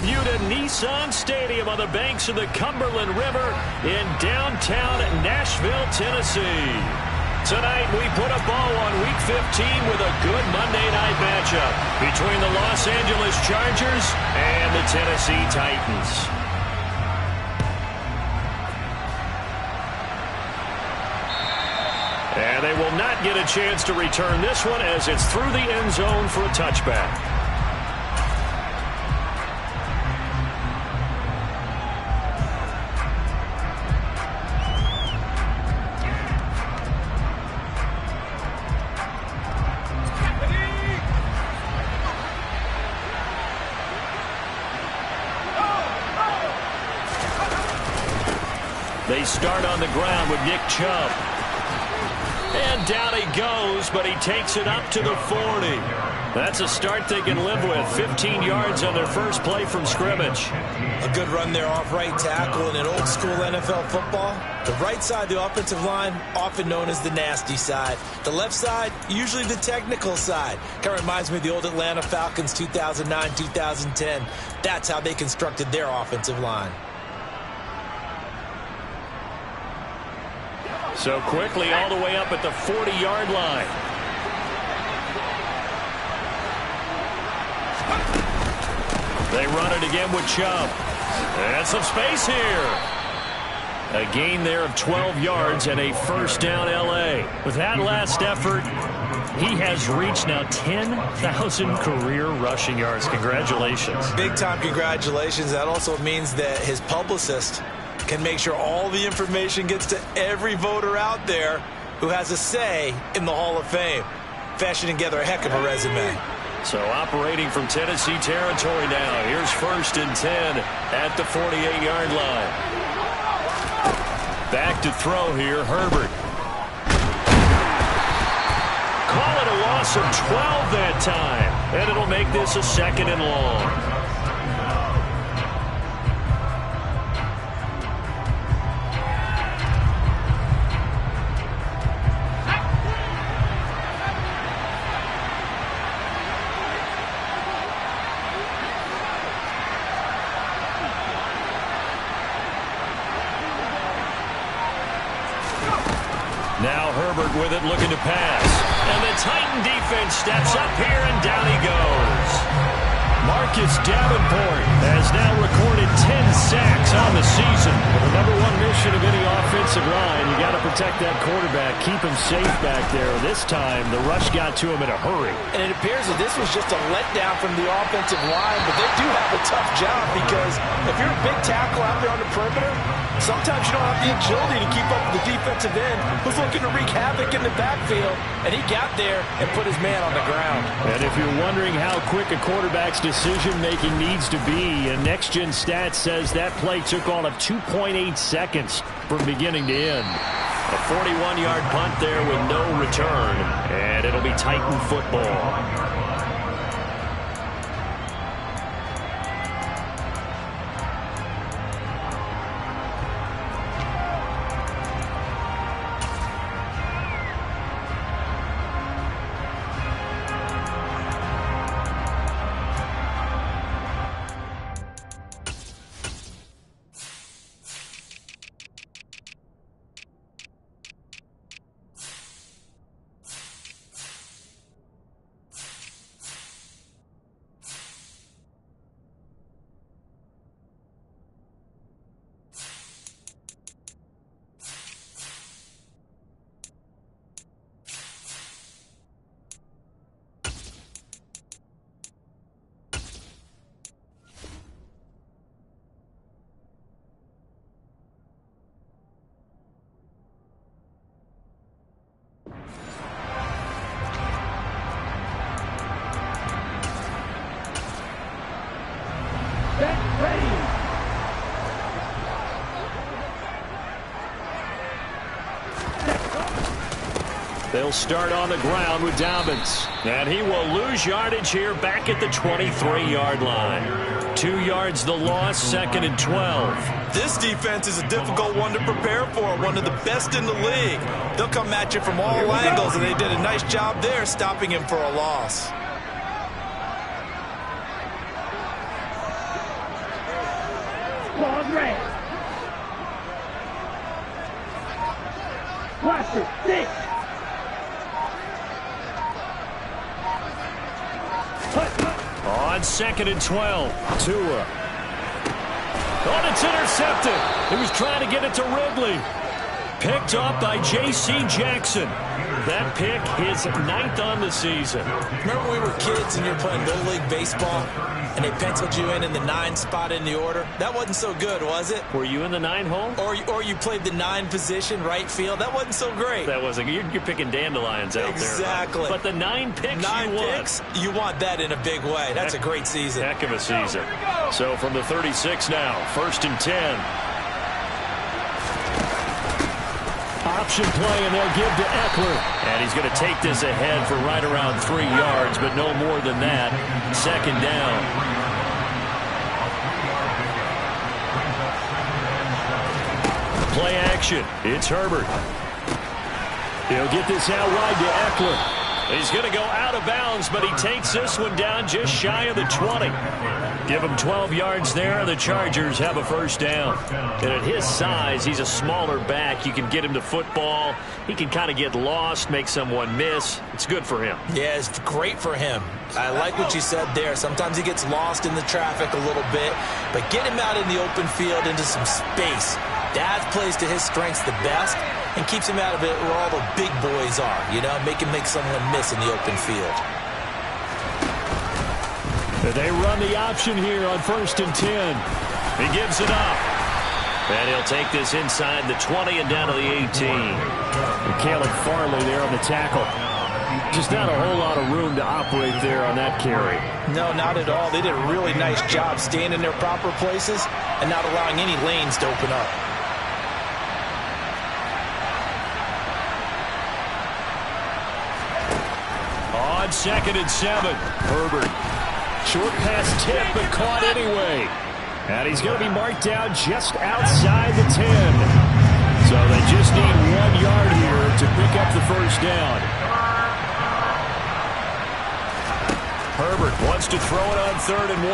debuted at Nissan Stadium on the banks of the Cumberland River in downtown Nashville, Tennessee. Tonight, we put a bow on Week 15 with a good Monday night matchup between the Los Angeles Chargers and the Tennessee Titans. And they will not get a chance to return this one as it's through the end zone for a touchback. They start on the ground with Nick Chubb. And down he goes, but he takes it up to the 40. That's a start they can live with. 15 yards on their first play from scrimmage. A good run there off right tackle in an old school NFL football. The right side of the offensive line, often known as the nasty side. The left side, usually the technical side. Kind of reminds me of the old Atlanta Falcons 2009-2010. That's how they constructed their offensive line. So quickly all the way up at the 40-yard line. They run it again with Chubb. And some space here. A gain there of 12 yards and a first down L.A. With that last effort, he has reached now 10,000 career rushing yards. Congratulations. Big-time congratulations. That also means that his publicist can make sure all the information gets to every voter out there who has a say in the Hall of Fame. Fashioning together a heck of a resume. So operating from Tennessee territory now. Here's 1st and 10 at the 48-yard line. Back to throw here, Herbert. Call it a loss of 12 that time. And it'll make this a 2nd and long. Now Herbert with it, looking to pass. And the Titan defense steps up here, and down he goes. Marcus Davenport has now recorded 10 sacks on the season. Well, the number one mission of any offensive line, you got to protect that quarterback, keep him safe back there. This time, the rush got to him in a hurry. And it appears that this was just a letdown from the offensive line, but they do have a tough job because if you're a big tackle out there on the perimeter, sometimes you don't have the agility to keep up with the defensive end who's looking to wreak havoc in the backfield, and he got there and put his man on the ground. And if you're wondering how quick a quarterback's decision-making needs to be, and Next Gen Stats says that play took all of 2.8 seconds from beginning to end. A 41-yard punt there with no return, and it'll be Titan football. They'll start on the ground with Dobbins. And he will lose yardage here back at the 23-yard line. 2 yards the loss, 2nd and 12. This defense is a difficult one to prepare for, one of the best in the league. They'll come at you from all angles, and they did a nice job there stopping him for a loss. On 2nd and 12, Tua. Oh, it's intercepted. He was trying to get it to Ridley. Picked up by J.C. Jackson. That pick is 9th on the season. Remember when we were kids and you were playing Little League Baseball and they penciled you in the 9 spot in the order? That wasn't so good, was it? Were you in the 9 hole? Or you played the 9 position, right field? That wasn't so great. That wasn't. You're picking dandelions out there. Exactly. But the 9 picks 9 picks, you want that in a big way. That's a great season. Heck of a season. So from the 36 now, 1st and 10. Option play, and they'll give to Eckler. And he's going to take this ahead for right around 3 yards, but no more than that. 2nd down. Play action. It's Herbert. He'll get this out wide to Eckler. He's going to go out of bounds, but he takes this one down just shy of the 20. Give him 12 yards there. The Chargers have a 1st down. And at his size, he's a smaller back. You can get him to football. He can kind of get lost, make someone miss. It's good for him. Yeah, it's great for him. I like what you said there. Sometimes he gets lost in the traffic a little bit, but get him out in the open field into some space. That plays to his strengths the best and keeps him out of it where all the big boys are, you know, make him make someone miss in the open field. They run the option here on 1st and 10. He gives it up. And he'll take this inside the 20 and down to the 18. And Caleb Farley there on the tackle. Just not a whole lot of room to operate there on that carry. No, not at all. They did a really nice job staying in their proper places and not allowing any lanes to open up. On 2nd and 7, Herbert. Short pass tip, but caught anyway. And he's going to be marked down just outside the 10. So they just need 1 yard here to pick up the 1st down. Herbert wants to throw it on 3rd and 1.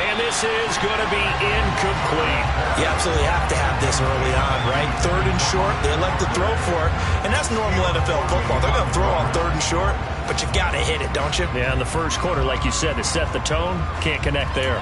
And this is going to be incomplete. You absolutely have to have this early on, right? 3rd and short, they elect to throw for it. And that's normal NFL football. They're going to throw on 3rd and short, but you got to hit it, don't you? Yeah, in the first quarter, like you said, to set the tone, can't connect there.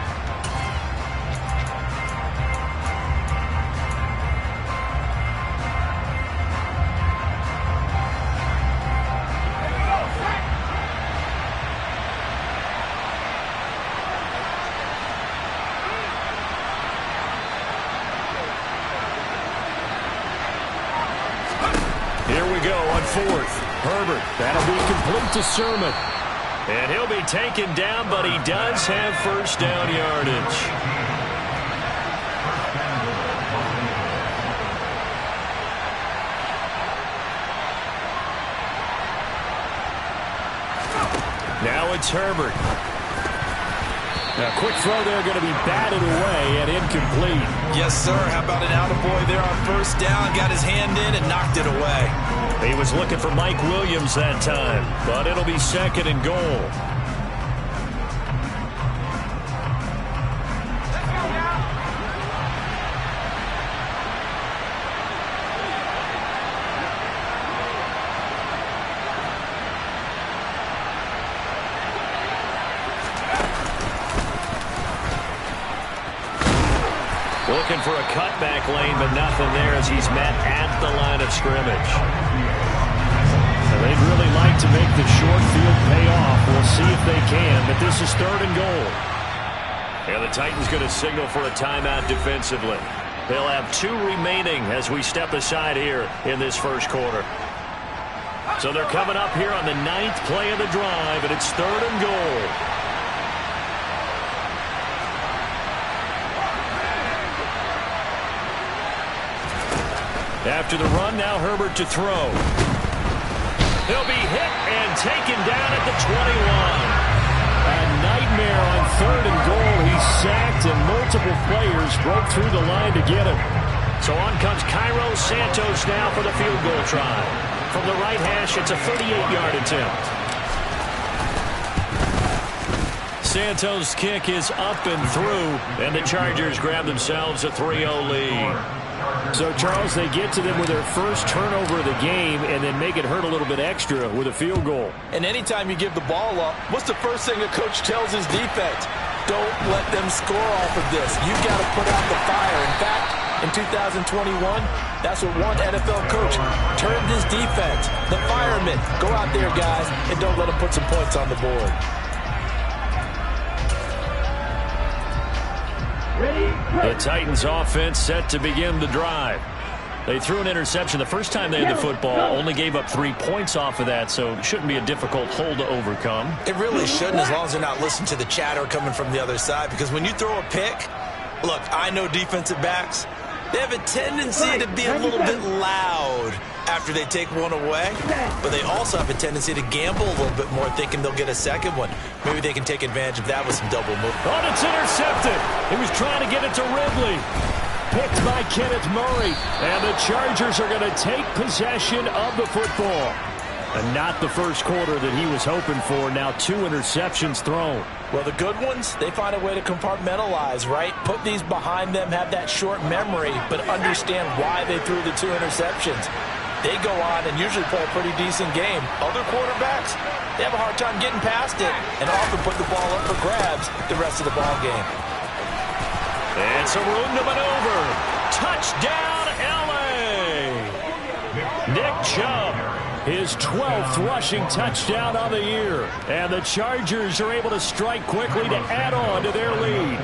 Here we go on 4th. Herbert, that'll be complete to Sermon. And he'll be taken down, but he does have 1st down yardage. Now it's Herbert. Now, quick throw there, going to be batted away and incomplete. Yes, sir. How about an attaboy there on 1st down? Got his hand in and knocked it away. He was looking for Mike Williams that time, but it'll be 2nd and goal. Looking for a cutback lane, but nothing there as he's met at the line of scrimmage. And they'd really like to make the short field pay off. We'll see if they can, but this is 3rd and goal. And the Titans going to signal for a timeout defensively. They'll have 2 remaining as we step aside here in this first quarter. So they're coming up here on the 9th play of the drive, and it's 3rd and goal. After the run, now Herbert to throw. He'll be hit and taken down at the 21. A nightmare on 3rd and goal. He's sacked, and multiple players broke through the line to get him. So on comes Cairo Santos now for the field goal try. From the right hash, it's a 38-yard attempt. Santos' kick is up and through, and the Chargers grab themselves a 3-0 lead. So, Charles, they get to them with their first turnover of the game and then make it hurt a little bit extra with a field goal. And anytime you give the ball up, what's the first thing a coach tells his defense? Don't let them score off of this. You've got to put out the fire. In fact, in 2021, that's what one NFL coach turned his defense. The firemen. Go out there, guys, and don't let them put some points on the board. The Titans offense set to begin the drive. They threw an interception the first time they had the football, only gave up 3 points off of that, so it shouldn't be a difficult hole to overcome. It really shouldn't, as long as they're not listening to the chatter coming from the other side, because when you throw a pick, look, I know defensive backs, they have a tendency to be a little bit loud after they take one away, but they also have a tendency to gamble a little bit more, thinking they'll get a second one. Maybe they can take advantage of that with some double move. Oh, it's intercepted. He was trying to get it to Ridley. Picked by Kenneth Murray, and the Chargers are going to take possession of the football. And not the first quarter that he was hoping for. Now 2 interceptions thrown. Well, the good ones, they find a way to compartmentalize, right? Put these behind them, have that short memory, but understand why they threw the 2 interceptions. They go on and usually play a pretty decent game. Other quarterbacks, they have a hard time getting past it and often put the ball up for grabs the rest of the ball game. It's a room to maneuver. Touchdown, L.A. Nick Chubb, his 12th rushing touchdown of the year. And the Chargers are able to strike quickly to add on to their lead.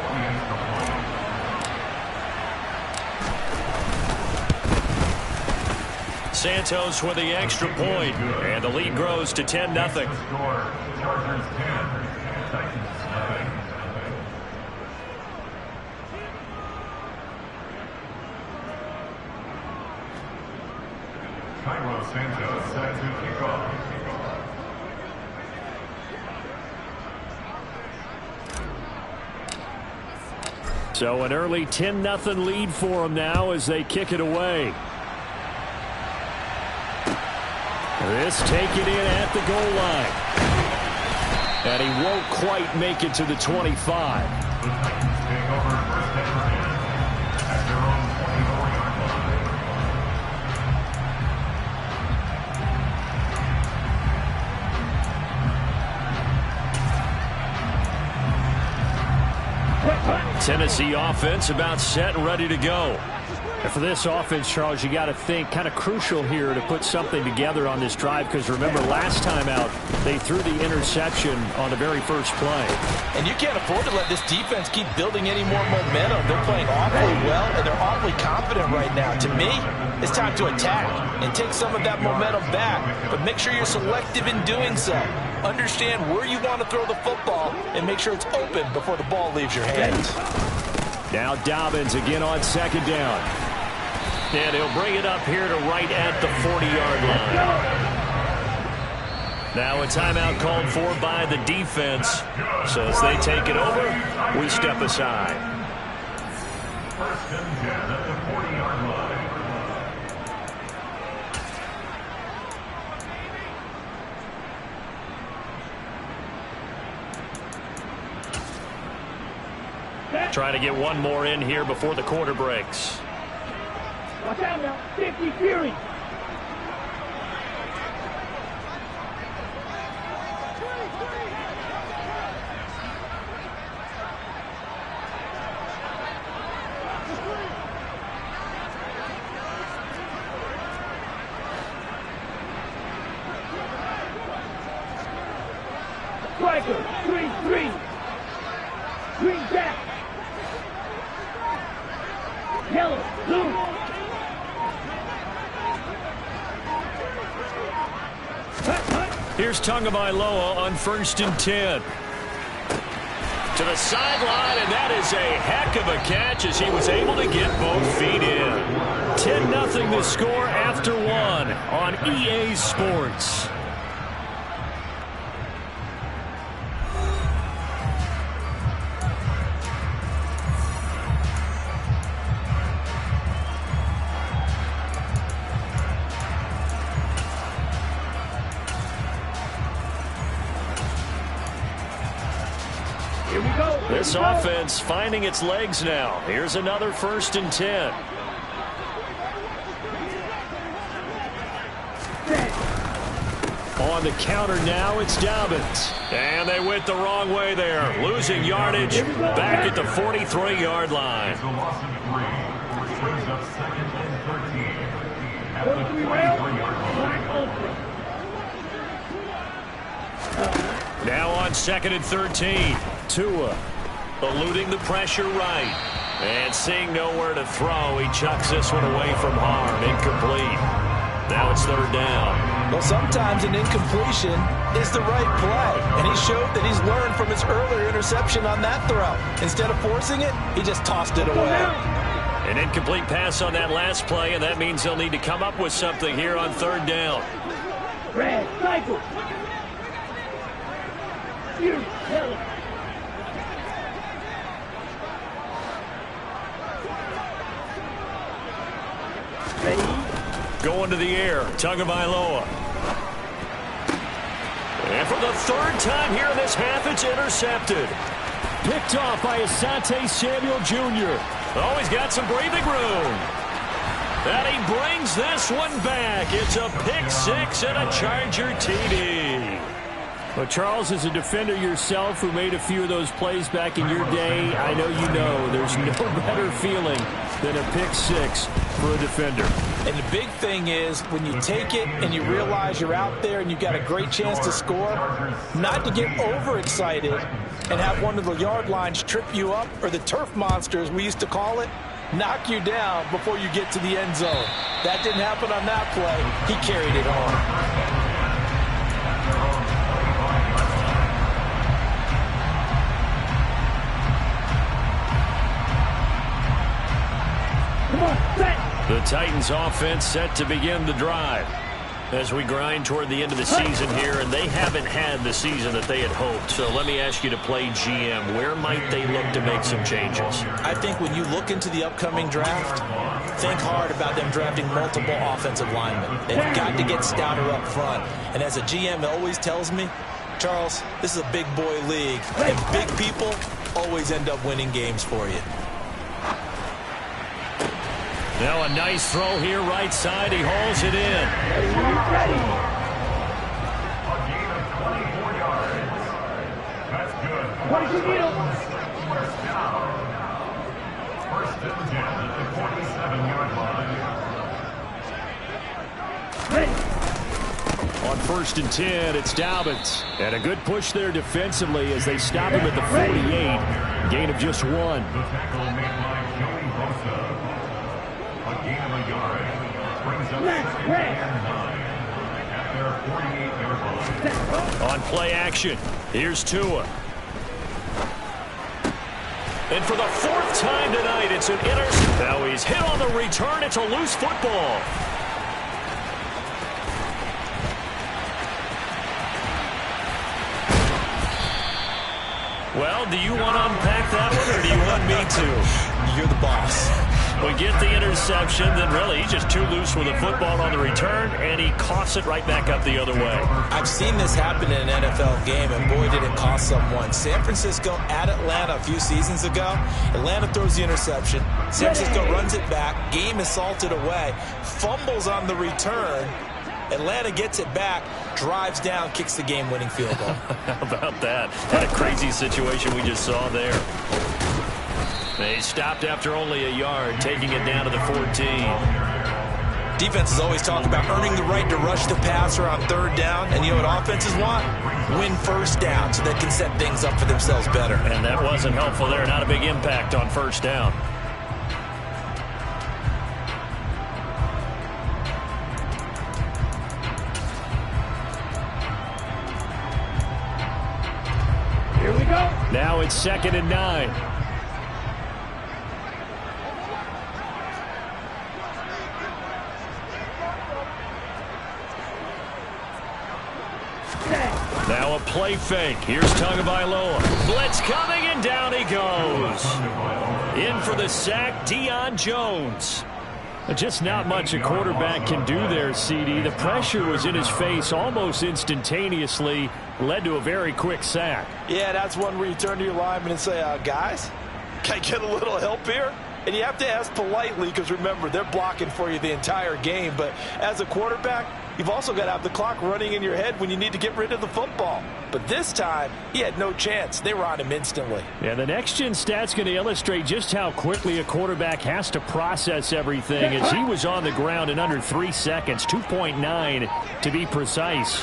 Santos with the extra point, and the lead grows to 10-0. Chargers 10, Titans nothing. Cairo Santos set to kick off. So an early 10-0 lead for them now as they kick it away. This taken in at the goal line. And he won't quite make it to the 25. The Titans take over first down at their own 24-yard line. Tennessee offense about set and ready to go. And for this offense, Charles, you got to think kind of crucial here to put something together on this drive, because remember last time out they threw the interception on the very first play. And you can't afford to let this defense keep building any more momentum. They're playing awfully well, and they're awfully confident right now. To me, it's time to attack and take some of that momentum back, but make sure you're selective in doing so. Understand where you want to throw the football and make sure it's open before the ball leaves your hands. Now Dobbins again on second down. And he'll bring it up here to right at the 40-yard line. Now a timeout called for by the defense. So as they take it over, we step aside. First and 10 at the 40-yard line. Trying to get one more in here before the quarter breaks. Watch out now, 50 Fury. Striker, 3-3. Green back. Yellow, blue. Here's Tagovailoa on 1st and 10. To the sideline, and that is a heck of a catch as he was able to get both feet in. 10-0 the score after one on EA Sports. This offense finding its legs now. Here's another 1st and 10. On the counter now, it's Dobbins. And they went the wrong way there. Losing yardage back at the 43-yard line. It's a loss of 3, which brings up 2nd and 13 at the 43-yard line. Now on 2nd and 13. Tua eluding the pressure right. And seeing nowhere to throw, he chucks this one away from harm. Incomplete. Now it's 3rd down. Well, sometimes an incompletion is the right play, and he showed that he's learned from his earlier interception on that throw. Instead of forcing it, he just tossed it away. An incomplete pass on that last play, and that means they'll need to come up with something here on 3rd down. Red cycle. You hell. Ready? Going to the air, Tagovailoa. And for the 3rd time here in this half, it's intercepted. Picked off by Asante Samuel Jr. Oh, he's got some breathing room. And he brings this one back. It's a pick 6 and a Charger TD. Well, Charles, as a defender yourself who made a few of those plays back in your day, I know you know there's no better feeling than a pick 6 for a defender. And the big thing is when you take it and you realize you're out there and you've got a great chance to score, not to get overexcited and have one of the yard lines trip you up, or the turf monsters we used to call it, knock you down before you get to the end zone. That didn't happen on that play. He carried it home. The Titans offense set to begin the drive as we grind toward the end of the season here, and they haven't had the season that they had hoped. So let me ask you to play GM. Where might they look to make some changes? I think when you look into the upcoming draft, think hard about them drafting multiple offensive linemen. They've got to get stouter up front. And as a GM always tells me, Charles, this is a big boy league, and big people always end up winning games for you. Now a nice throw here right side. He hauls it in. Ready. A gain of 24 yards. That's good. What did you need? 1st down. 1st and 10 at the 47-yard line. Ready. On 1st and 10, it's Dobbins. And a good push there defensively as they stop him at the 48. Gain of just 1. The tackle made by Joey Bosa. A gain of a yard. Brings up 2nd and 9 at their 48-yard line. On play action, here's Tua. And for the 4th time tonight, it's an interception. Now he's hit on the return. It's a loose football. Well, do you want to unpack that one, or do you want me to? You're the boss. We get the interception, then really he's just too loose with the football on the return, and he coughs it right back up the other way. I've seen this happen in an NFL game, and boy, did it cost someone. San Francisco at Atlanta a few seasons ago. Atlanta throws the interception. San Francisco runs it back. Game is salted away. Fumbles on the return. Atlanta gets it back, drives down, kicks the game-winning field goal. How about that? What a crazy situation we just saw there. They stopped after only a yard, taking it down to the 14. Defenses always talk about earning the right to rush the passer on 3rd down, and you know what offenses want? Win 1st down so they can set things up for themselves better. And that wasn't helpful there. Not a big impact on 1st down. Here we go. Now it's 2nd and 9. Now a play fake. Here's Tagovailoa. Blitz coming, and down he goes. In for the sack, Deion Jones. Just not much a quarterback can do there, CD. The pressure was in his face almost instantaneously. Led to a very quick sack. Yeah, that's one where you turn to your lineman and say, guys, can I get a little help here? And you have to ask politely because, remember, they're blocking for you the entire game. But as a quarterback, you've also got to have the clock running in your head when you need to get rid of the football. But this time, he had no chance. They were on him instantly. Yeah, the next-gen stat's going to illustrate just how quickly a quarterback has to process everything, as he was on the ground in under 3 seconds, 2.9 to be precise.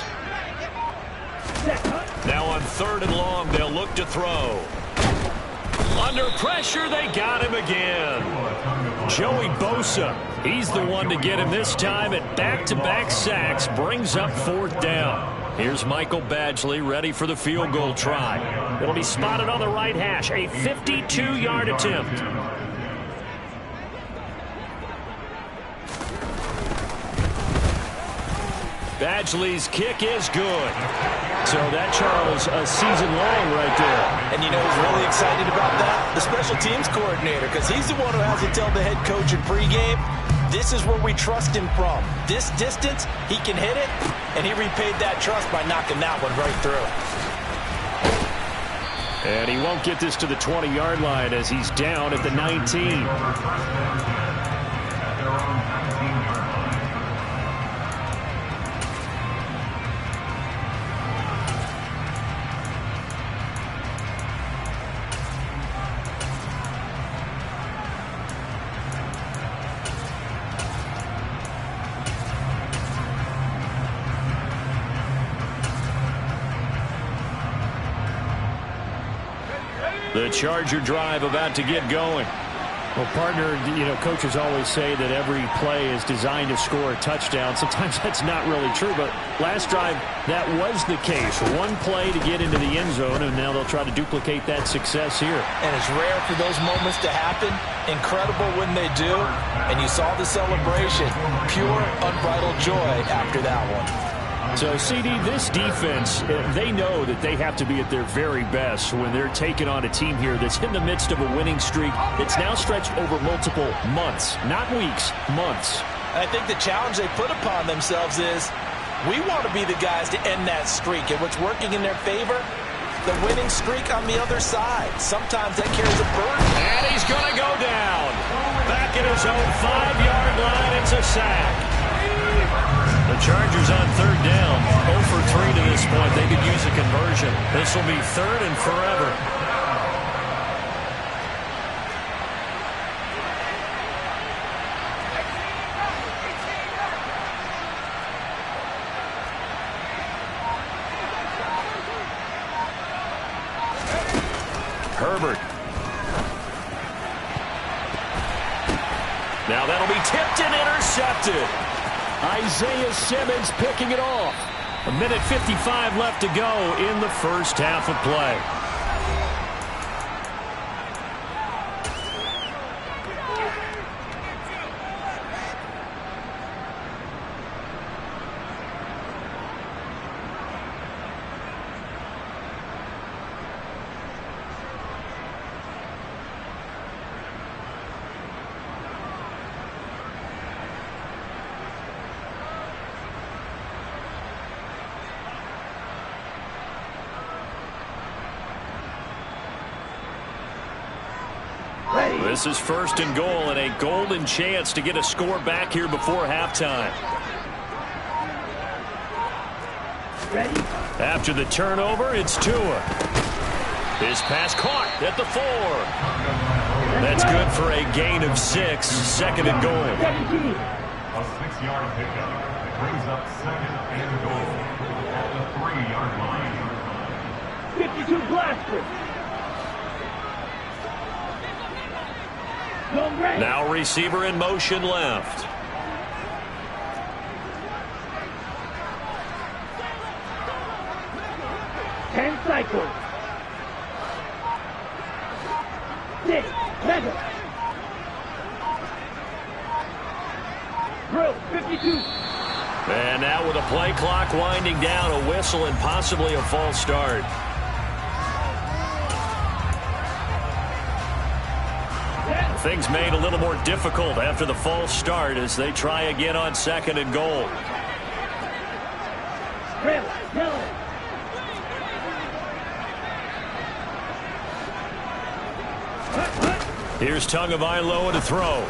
Now on 3rd and long, they'll look to throw. Under pressure, they got him again. Joey Bosa, he's the one to get him this time at back-to-back sacks, brings up 4th down. Here's Michael Badgley ready for the field goal try. It'll be spotted on the right hash, a 52-yard attempt. Badgley's kick is good. So that, Charles, a season long right there. And you know who's really excited about that? The special teams coordinator, because he's the one who has to tell the head coach in pregame, this is where we trust him from. This distance, he can hit it, and he repaid that trust by knocking that one right through. And he won't get this to the 20-yard line as he's down at the 19. The Charger drive about to get going. Well, partner, you know, coaches always say that every play is designed to score a touchdown. Sometimes that's not really true, but last drive, that was the case. One play to get into the end zone, and now they'll try to duplicate that success here. And it's rare for those moments to happen. Incredible when they do. And you saw the celebration. Pure, unbridled joy after that one. So, CD, this defense, they know that they have to be at their very best when they're taking on a team here that's in the midst of a winning streak that's now stretched over multiple months, not weeks, months. I think the challenge they put upon themselves is we want to be the guys to end that streak. And what's working in their favor, the winning streak on the other side. Sometimes that carries a burden. And he's going to go down. Back at his own 5-yard line, it's a sack. The Chargers on 3rd down, 0 for 3 to this point. They could use a conversion. This will be 3rd and forever. Herbert. Now that'll be tipped and intercepted. Isaiah Simmons picking it off. 1:55 left to go in the first half of play. This is 1st and goal and a golden chance to get a score back here before halftime. Ready? After the turnover, it's Tua. His pass caught at the 4. That's good for a gain of 6, 2nd and goal. 17. A 6-yard pickup brings up 2nd and goal at the 3-yard line. 52 blaster. Now receiver in motion left. Ten cycles. 6. Mega. Drill. 52. And now with a play clock winding down, a whistle and possibly a false start. Things made a little more difficult after the false start as they try again on 2nd and goal. Here's Tagovailoa to throw.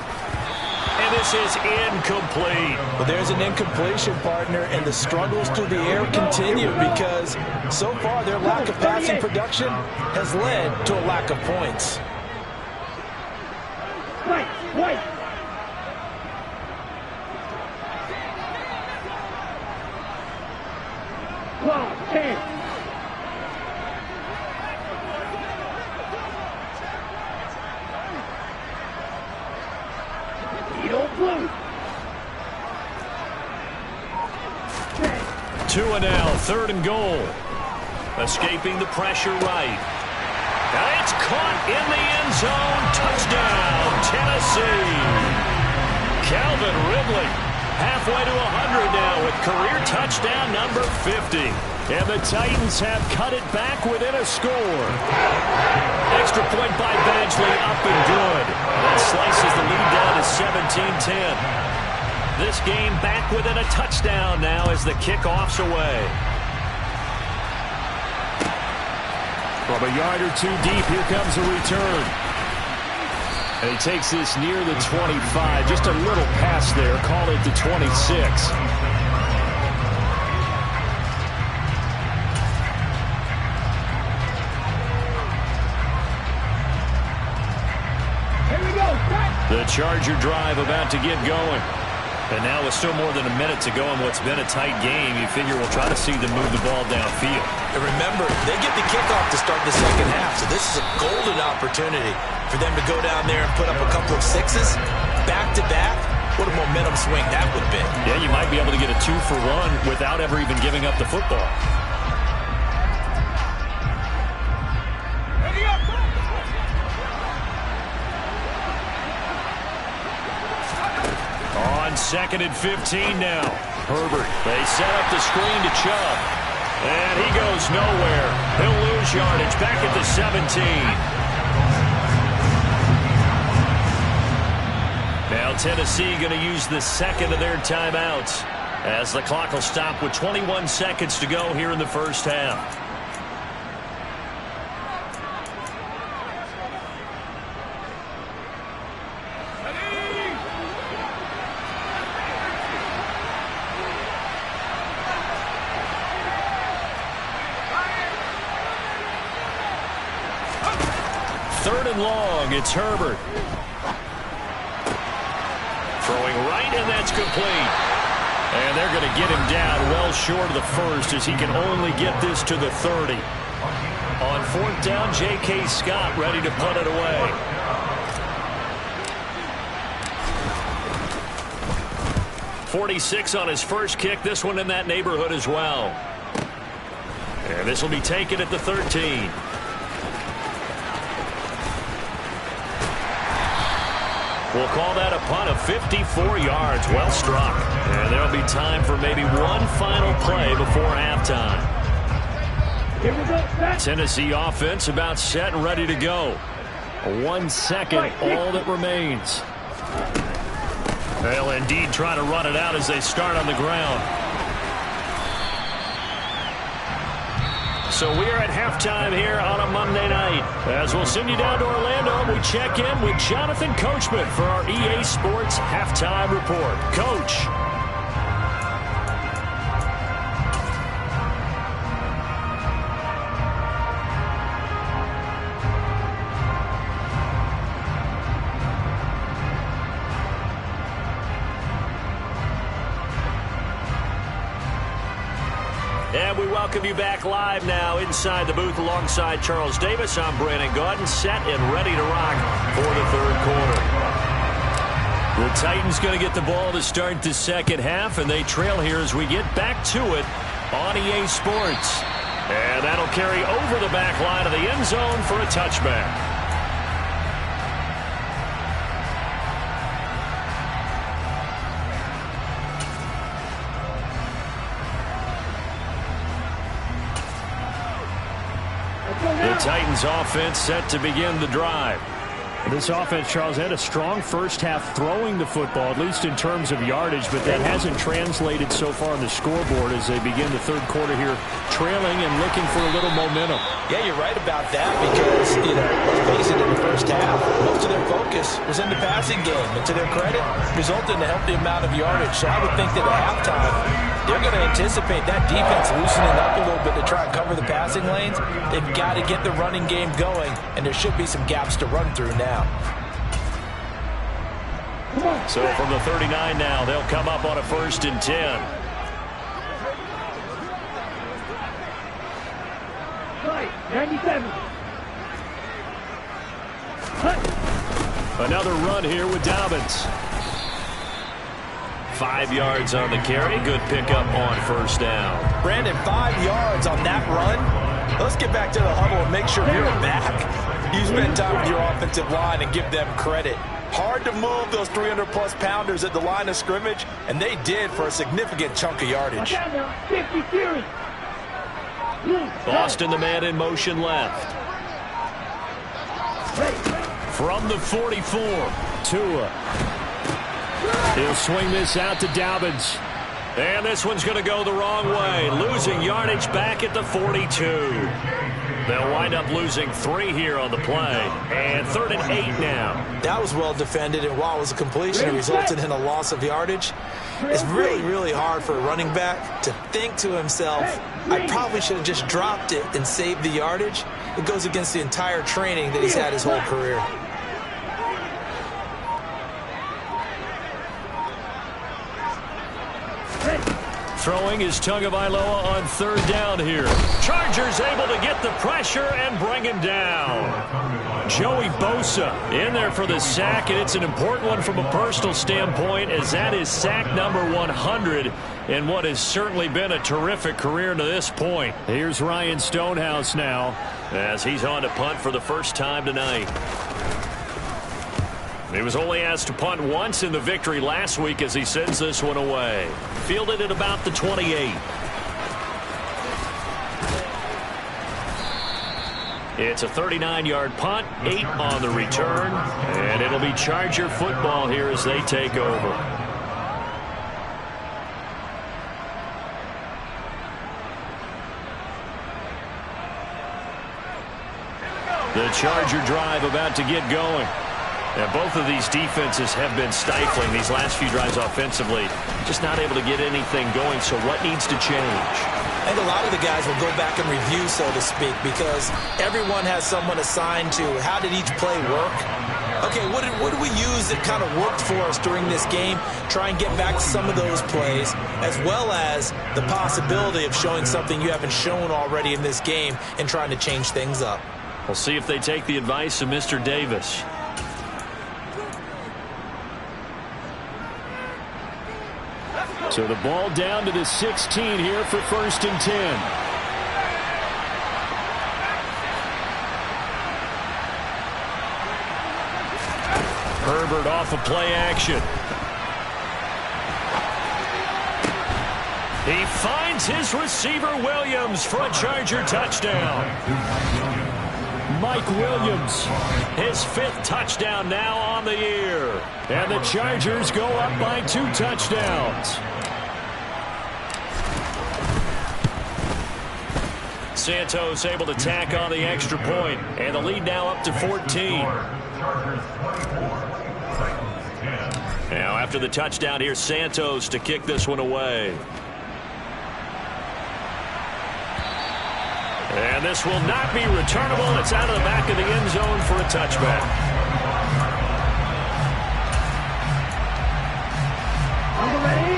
And this is incomplete. Well, there's an incompletion, partner, and the struggles through the air continue because so far their lack of passing production has led to a lack of points. Wait. 10. Blue. 2 and now, 3rd and goal. Escaping the pressure right. And it's caught in the end zone. Touchdown, Tennessee. Calvin Ridley, halfway to 100 now with career touchdown number 50. And the Titans have cut it back within a score. Extra point by Badgley, up and good. That slices the lead down to 17-10. This game back within a touchdown now as the kickoff's away. From a yard or two deep, here comes a return. And he takes this near the 25. Just a little pass there. Call it the 26. The Charger drive about to get going. And now with still more than a minute to go in what's been a tight game, you figure we'll try to see them move the ball downfield. And remember, they get the kickoff to start the second half, so this is a golden opportunity for them to go down there and put up a couple of sixes back-to-back. What a momentum swing that would be. Yeah, you might be able to get a 2-for-1 without ever even giving up the football. On 2nd and 15 now. Herbert, they set up the screen to Chubb. And he goes nowhere. He'll lose yardage back at the 17. Now Tennessee going to use the second of their timeouts as the clock will stop with 21 seconds to go here in the first half. Long, it's Herbert. Throwing right, and that's complete. And they're going to get him down well short of the first as he can only get this to the 30. On 4th down, J.K. Scott ready to put it away. .46 on his first kick. This one in that neighborhood as well. And this will be taken at the 13. We'll call that a punt of 54 yards. Well struck. And there'll be time for maybe one final play before halftime. Tennessee offense about set and ready to go. 1 second, all that remains. They'll indeed try to run it out as they start on the ground. So we are at halftime here on a Monday night. As we'll send you down to Orlando, we check in with Jonathan Coachman for our EA Sports Halftime Report. Coach. And we welcome you back live now inside the booth alongside Charles Davis. I'm Brandon Gaudin, set and ready to rock for the third quarter. The Titans going to get the ball to start the second half, and they trail here as we get back to it on EA Sports. And that'll carry over the back line of the end zone for a touchback. The Titans offense set to begin the drive. This offense, Charles, had a strong first half throwing the football, at least in terms of yardage, but that hasn't translated so far on the scoreboard as they begin the third quarter here, trailing and looking for a little momentum. Yeah, you're right about that because, let's face it, in the first half, most of their focus was in the passing game. And to their credit, resulted in a healthy amount of yardage. So I would think that at halftime, they're going to anticipate that defense loosening up a little bit to try and cover the passing lanes. They've got to get the running game going, and there should be some gaps to run through now. So from the 39 now, they'll come up on a 1st and 10. Right, 97. Another run here with Dobbins. 5 yards on the carry. Good pickup on 1st down. Brandon, 5 yards on that run. Let's get back to the huddle and make sure you're back. You spend time with your offensive line and give them credit. Hard to move those 300-plus pounders at the line of scrimmage, and they did for a significant chunk of yardage. 50 series. Boston, the man in motion left. From the 44, Tua. He'll swing this out to Dobbins. And this one's going to go the wrong way. Losing yardage back at the 42. They'll wind up losing 3 here on the play. And 3rd and 8 now. That was well defended, and while it was a completion, it resulted in a loss of yardage. It's really, really hard for a running back to think to himself, I probably should have just dropped it and saved the yardage. It goes against the entire training that he's had his whole career. Throwing is Tagovailoa on 3rd down here. Chargers able to get the pressure and bring him down. Joey Bosa in there for the sack, and it's an important one from a personal standpoint as that is sack number 100 in what has certainly been a terrific career to this point. Here's Ryan Stonehouse now as he's on to punt for the first time tonight. He was only asked to punt once in the victory last week as he sends this one away. Fielded at about the 28. It's a 39-yard punt, 8 on the return, and it'll be Charger football here as they take over. The Charger drive about to get going. Now, both of these defenses have been stifling these last few drives offensively. Just not able to get anything going, so what needs to change? I think a lot of the guys will go back and review, so to speak, because everyone has someone assigned to how did each play work. Okay, what did we use that kind of worked for us during this game? Try and get back to some of those plays, as well as the possibility of showing something you haven't shown already in this game and trying to change things up. We'll see if they take the advice of Mr. Davis. So the ball down to the 16 here for 1st and 10. Herbert off of play action. He finds his receiver Williams for a Charger touchdown. Mike Williams, his 5th touchdown now on the year. And the Chargers go up by 2 touchdowns. Santos able to tack on the extra point, and the lead now up to 14. Now after the touchdown, here's Santos to kick this one away. And this will not be returnable. It's out of the back of the end zone for a touchback.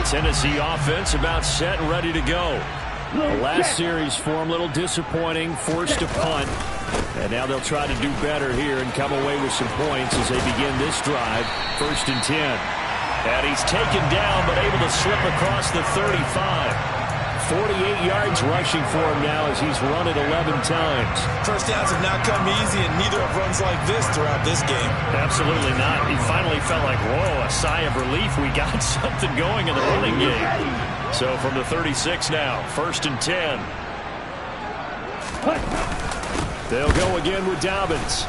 Tennessee offense about set and ready to go. The last series for him, a little disappointing, forced to punt. And now they'll try to do better here and come away with some points as they begin this drive. 1st and 10. And he's taken down but able to slip across the 35. 48 yards rushing for him now as he's run it 11 times. First downs have not come easy, and neither have runs like this throughout this game. Absolutely not. He finally felt like, whoa, a sigh of relief. We got something going in the running game. So from the 36 now, 1st and 10. They'll go again with Dobbins.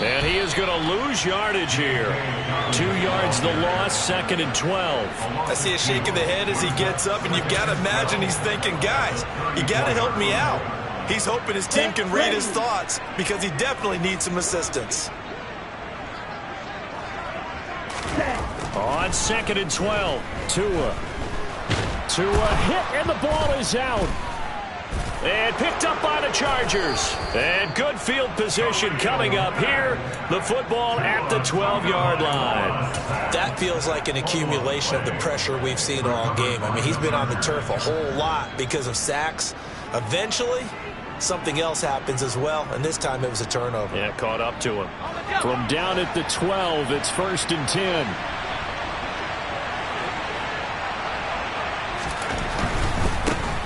And he is going to lose yardage here. 2 yards the loss, 2nd and 12. I see a shake of the head as he gets up, and you've got to imagine he's thinking, guys, you got to help me out. He's hoping his team can read his thoughts because he definitely needs some assistance. On 2nd and 12, Tua hit, and the ball is out. And picked up by the Chargers. And good field position coming up here. The football at the 12-yard line. That feels like an accumulation of the pressure we've seen all game. I mean, he's been on the turf a whole lot because of sacks. Eventually, something else happens as well, and this time it was a turnover. Yeah, caught up to him. From down at the 12, it's 1st and 10.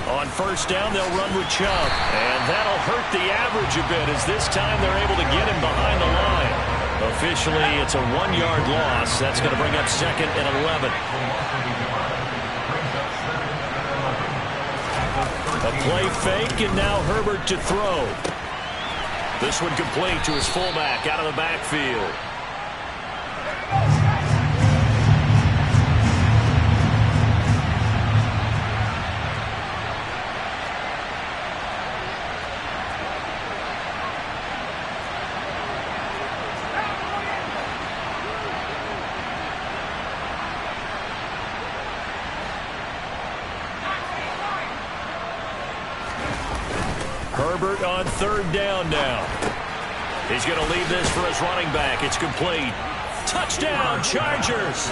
On 1st down, they'll run with Chubb. And that'll hurt the average a bit as this time they're able to get him behind the line. Officially, it's a 1-yard loss. That's going to bring up 2nd and 11. A play fake, and now Herbert to throw. This one complete to his fullback out of the backfield. Herbert on 3rd down now. He's going to leave this for his running back. It's complete. Touchdown, Chargers.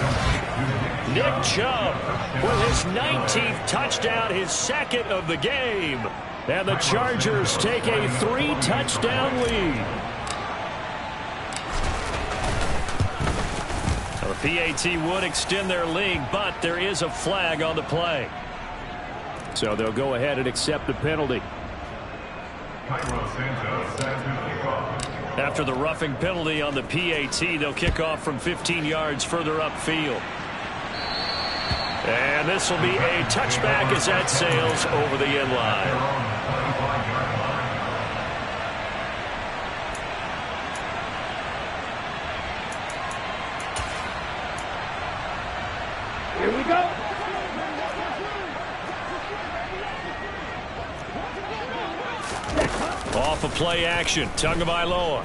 Nick Chubb with his 19th touchdown, his 2nd of the game. And the Chargers take a 3-touchdown lead. The PAT would extend their lead, but there is a flag on the play. So they'll go ahead and accept the penalty. After the roughing penalty on the PAT, they'll kick off from 15 yards further upfield. And this will be a touchback as that sails over the end line. Here we go. Off of play action, Tagovailoa.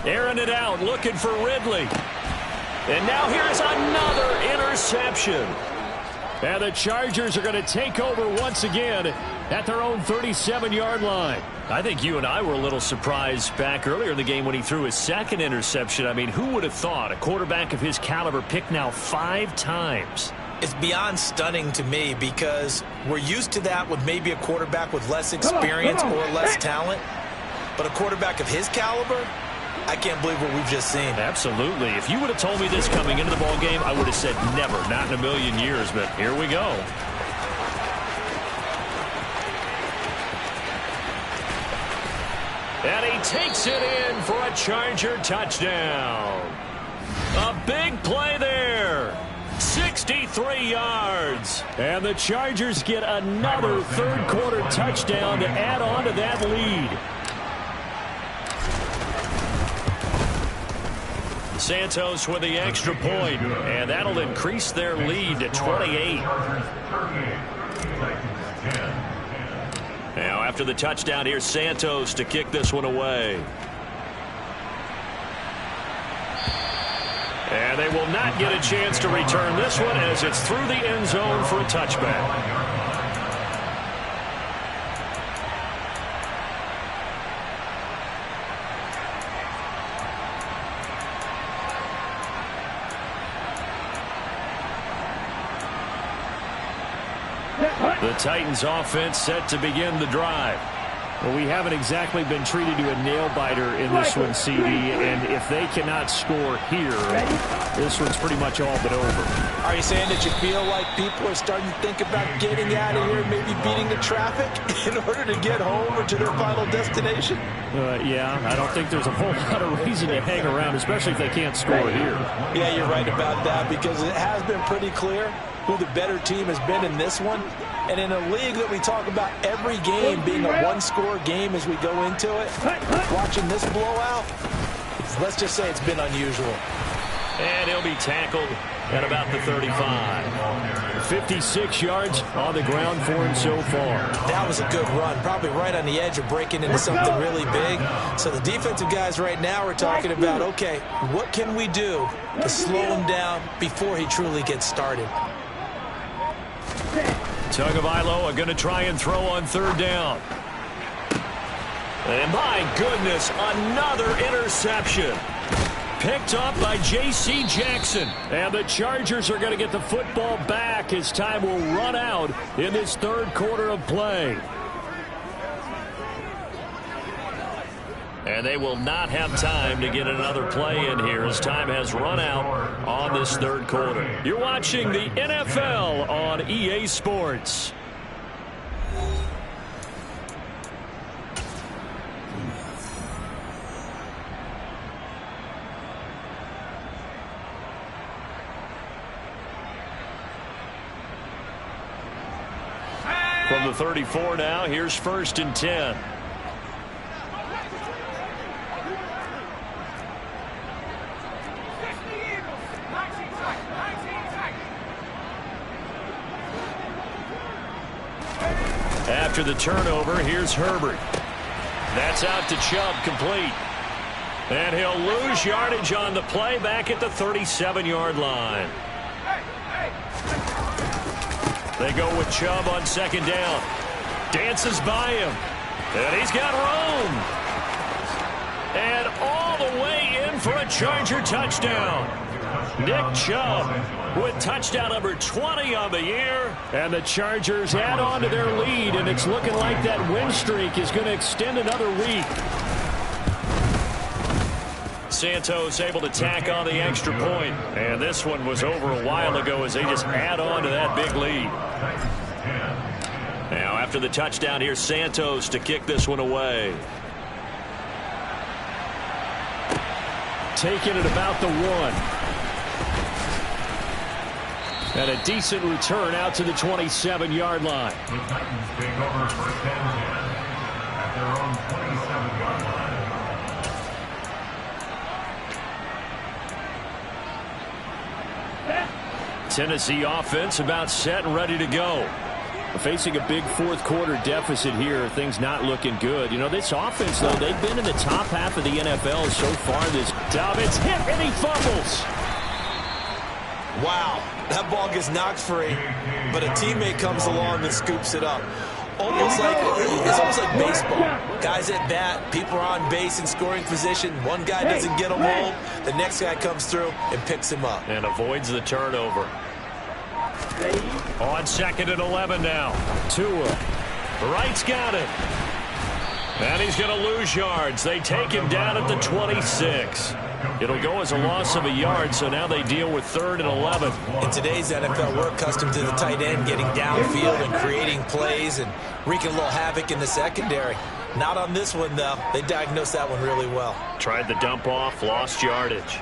Airing it out, looking for Ridley. And now here's another interception. And the Chargers are going to take over once again at their own 37-yard line. I think you and I were a little surprised back earlier in the game when he threw his 2nd interception. I mean, who would have thought a quarterback of his caliber picked now 5 times? It's beyond stunning to me because we're used to that with maybe a quarterback with less experience or less talent. But a quarterback of his caliber, I can't believe what we've just seen. Absolutely. If you would have told me this coming into the ball game, I would have said never, not in a million years. But here we go. And he takes it in for a Charger touchdown. A big play there. 63 yards. And the Chargers get another 3rd quarter touchdown to add on to that lead. Santos with the extra point, and that'll increase their lead to 28. Now after the touchdown, here's Santos to kick this one away. And they will not get a chance to return this one as it's through the end zone for a touchback. The Titans offense set to begin the drive. Well, we haven't exactly been treated to a nail-biter in this one, CD, and if they cannot score here, this one's pretty much all but over. Are you saying that you feel like people are starting to think about getting out of here, maybe beating the traffic in order to get home or to their final destination? Yeah, I don't think there's a whole lot of reason to hang around, especially if they can't score here. Yeah, you're right about that because it has been pretty clear who the better team has been in this one. And in a league that we talk about every game being a one-score game as we go into it, watching this blowout, Let's just say it's been unusual. And he'll be tackled at about the 35. 56 yards on the ground for him so far. That was a good run, probably right on the edge of breaking into something really big. So the defensive guys right now are talking about, okay, what can we do to slow him down before he truly gets started? Tagovailoa are going to try and throw on third down. And my goodness, another interception. Picked up by J.C. Jackson. And the Chargers are going to get the football back as time will run out in this third quarter of play. And they will not have time to get another play in here as time has run out on this third quarter. You're watching the NFL on EA Sports. From the 34 now, here's 1st and 10. After the turnover, here's Herbert. That's out to Chubb, complete. And he'll lose yardage on the play back at the 37-yard line. They go with Chubb on second down. Dances by him. And he's got room. And all the way in for a Charger touchdown. Nick Chubb with touchdown number 20 on the year. And the Chargers add on to their lead, and it's looking like that win streak is going to extend another week. Santos able to tack on the extra point. And this one was over a while ago as they just add on to that big lead. Now after the touchdown, here's Santos to kick this one away. Taking it about the 1. And a decent return out to the 27-yard line. The Titans take over 1st and 10 at their own 27-yard line. Tennessee offense about set and ready to go. Facing a big fourth quarter deficit here. Things not looking good. You know, this offense, though, they've been in the top half of the NFL so far. This Dobbins hit and he fumbles. Wow, that ball gets knocked free, but a teammate comes along and scoops it up. It's almost like baseball. Guys at bat, people are on base in scoring position. One guy doesn't get him home. The next guy comes through and picks him up. And avoids the turnover. On 2nd and 11 now. Tua. Wright's got it. And he's going to lose yards. They take him down at the 26. It'll go as a loss of a yard, so now they deal with 3rd and 11. In today's NFL, we're accustomed to the tight end getting downfield and creating plays and wreaking a little havoc in the secondary. Not on this one, though. They diagnosed that one really well. Tried the dump off, lost yardage.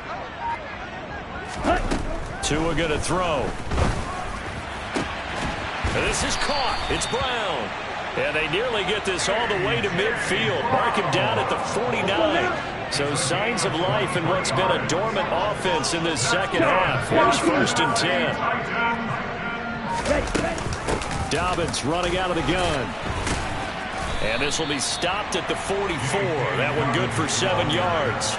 Tua going to throw. And this is caught. It's Brown. And they nearly get this all the way to midfield. Mark him down at the 49. So signs of life in what's been a dormant offense in this second half. Here's 1st and 10. Dobbins running out of the gun. And this will be stopped at the 44. That one good for 7 yards.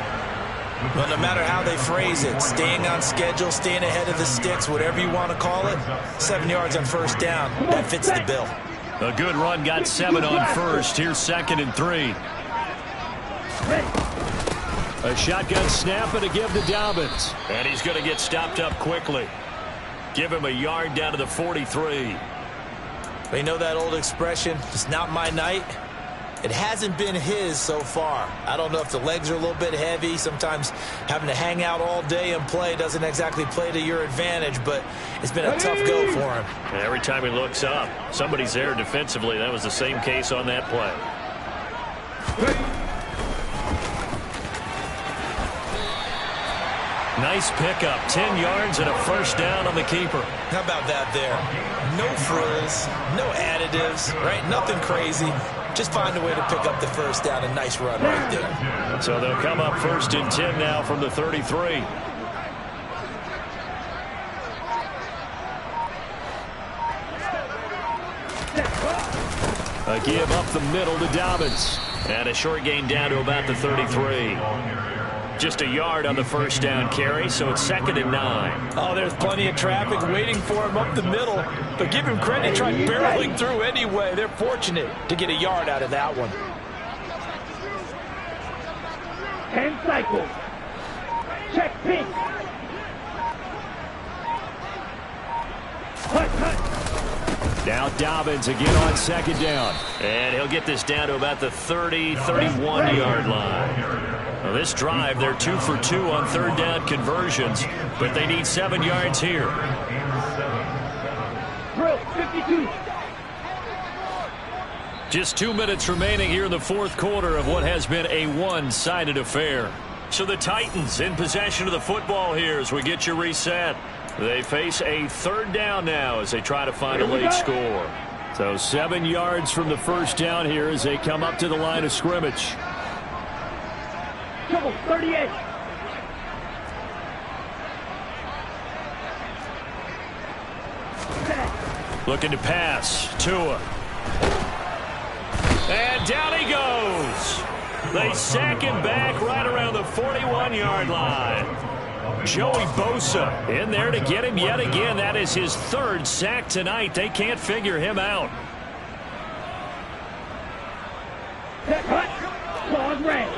Well, no matter how they phrase it, staying on schedule, staying ahead of the sticks, whatever you want to call it, 7 yards on 1st down, that fits the bill. A good run got 7 on 1st. Here's 2nd and 3. A shotgun snap and a give to Dobbins. And he's going to get stopped up quickly. Give him a yard down to the 43. You know that old expression, it's not my night? It hasn't been his so far. I don't know if the legs are a little bit heavy. Sometimes having to hang out all day and play doesn't exactly play to your advantage, but it's been a tough go for him. And every time he looks up, somebody's there defensively. That was the same case on that play. Nice pickup. 10 yards and a 1st down on the keeper. How about that there? No frills, no additives, right? Nothing crazy. just find a way to pick up the first down. A nice run right there. So they'll come up 1st and 10 now from the 33. A give up the middle to Dobbins. And a short gain down to about the 33. Just a yard on the first down carry, so it's 2nd and 9. Oh, there's plenty of traffic waiting for him up the middle. But give him credit, he tried barreling through anyway. They're fortunate to get a yard out of that one. 10 cycles. Check pink. Now Dobbins again on 2nd down. And he'll get this down to about the 30, 31-yard line. Well, this drive, they're 2 for 2 on 3rd down conversions, but they need 7 yards here. Drill 52. Just 2 minutes remaining here in the 4th quarter of what has been a one-sided affair. So the Titans in possession of the football here as we get you reset. They face a 3rd down now as they try to find a late score. So 7 yards from the first down here as they come up to the line of scrimmage. Trouble 38. Looking to pass. Tua. And down he goes. They sack him back right around the 41-yard line. Joey Bosa in there to get him yet again. That is his 3rd sack tonight. They can't figure him out. Set cut. Claws red.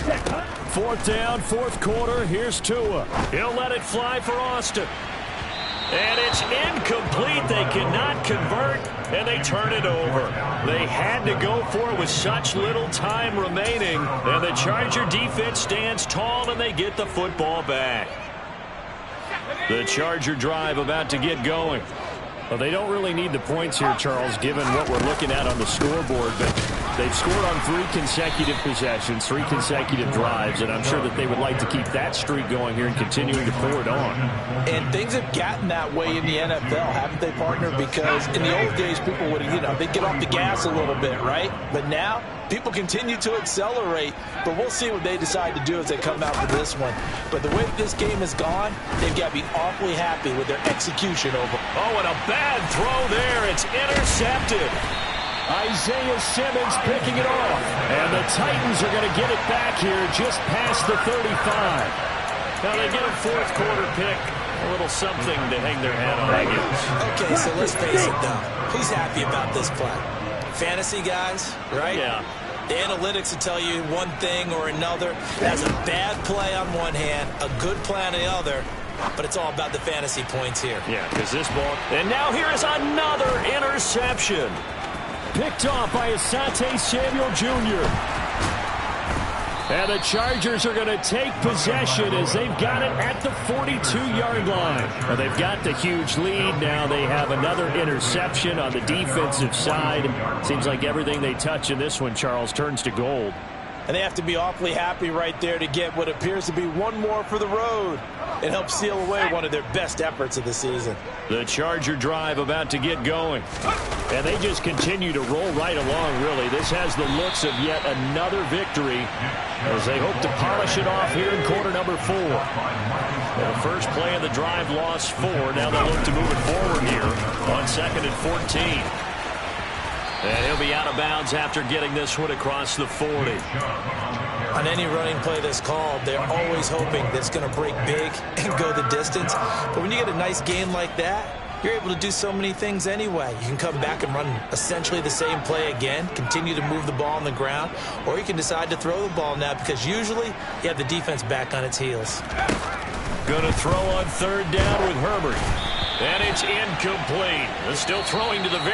Set cut. 4th down, 4th quarter. Here's Tua. He'll let it fly for Austin. And it's incomplete. They cannot convert, and they turn it over. They had to go for it with such little time remaining. And the Charger defense stands tall, and they get the football back. The Charger drive about to get going. Well, they don't really need the points here, Charles, given what we're looking at on the scoreboard. But they've scored on 3 consecutive possessions, 3 consecutive drives, and I'm sure that they would like to keep that streak going here and continuing to pour it on. And things have gotten that way in the NFL, haven't they, partner? Because in the old days, people would, they'd get off the gas a little bit, right? But now, people continue to accelerate. But we'll see what they decide to do as they come out for this one. But the way that this game has gone, they've got to be awfully happy with their execution over. Oh, and a bad throw there. It's intercepted. Isaiah Simmons picking it off. And the Titans are going to get it back here just past the 35. Now they get a 4th quarter pick. A little something to hang their hat on, I guess. Okay, so let's face it, though. Who's happy about this play? Fantasy guys, right? Yeah. The analytics will tell you one thing or another. That's a bad play on one hand, a good play on the other. But it's all about the fantasy points here. Yeah, because this ball... And now here is another interception. Picked off by Asante Samuel Jr. And the Chargers are going to take possession as they've got it at the 42-yard line. Well, they've got the huge lead. Now they have another interception on the defensive side. Seems like everything they touch in this one, Charles, turns to gold. And they have to be awfully happy right there to get what appears to be one more for the road. It helps seal away one of their best efforts of the season. The Charger drive about to get going. And they just continue to roll right along, really. This has the looks of yet another victory as they hope to polish it off here in quarter number 4. The first play of the drive lost 4. Now they'll look to move it forward here on 2nd and 14. And he'll be out of bounds after getting this one across the 40. On any running play that's called, they're always hoping that it's going to break big and go the distance. But when you get a nice gain like that, you're able to do so many things anyway. You can come back and run essentially the same play again, continue to move the ball on the ground, or you can decide to throw the ball now because usually you have the defense back on its heels. Going to throw on 3rd down with Herbert. And it's incomplete. They're still throwing to the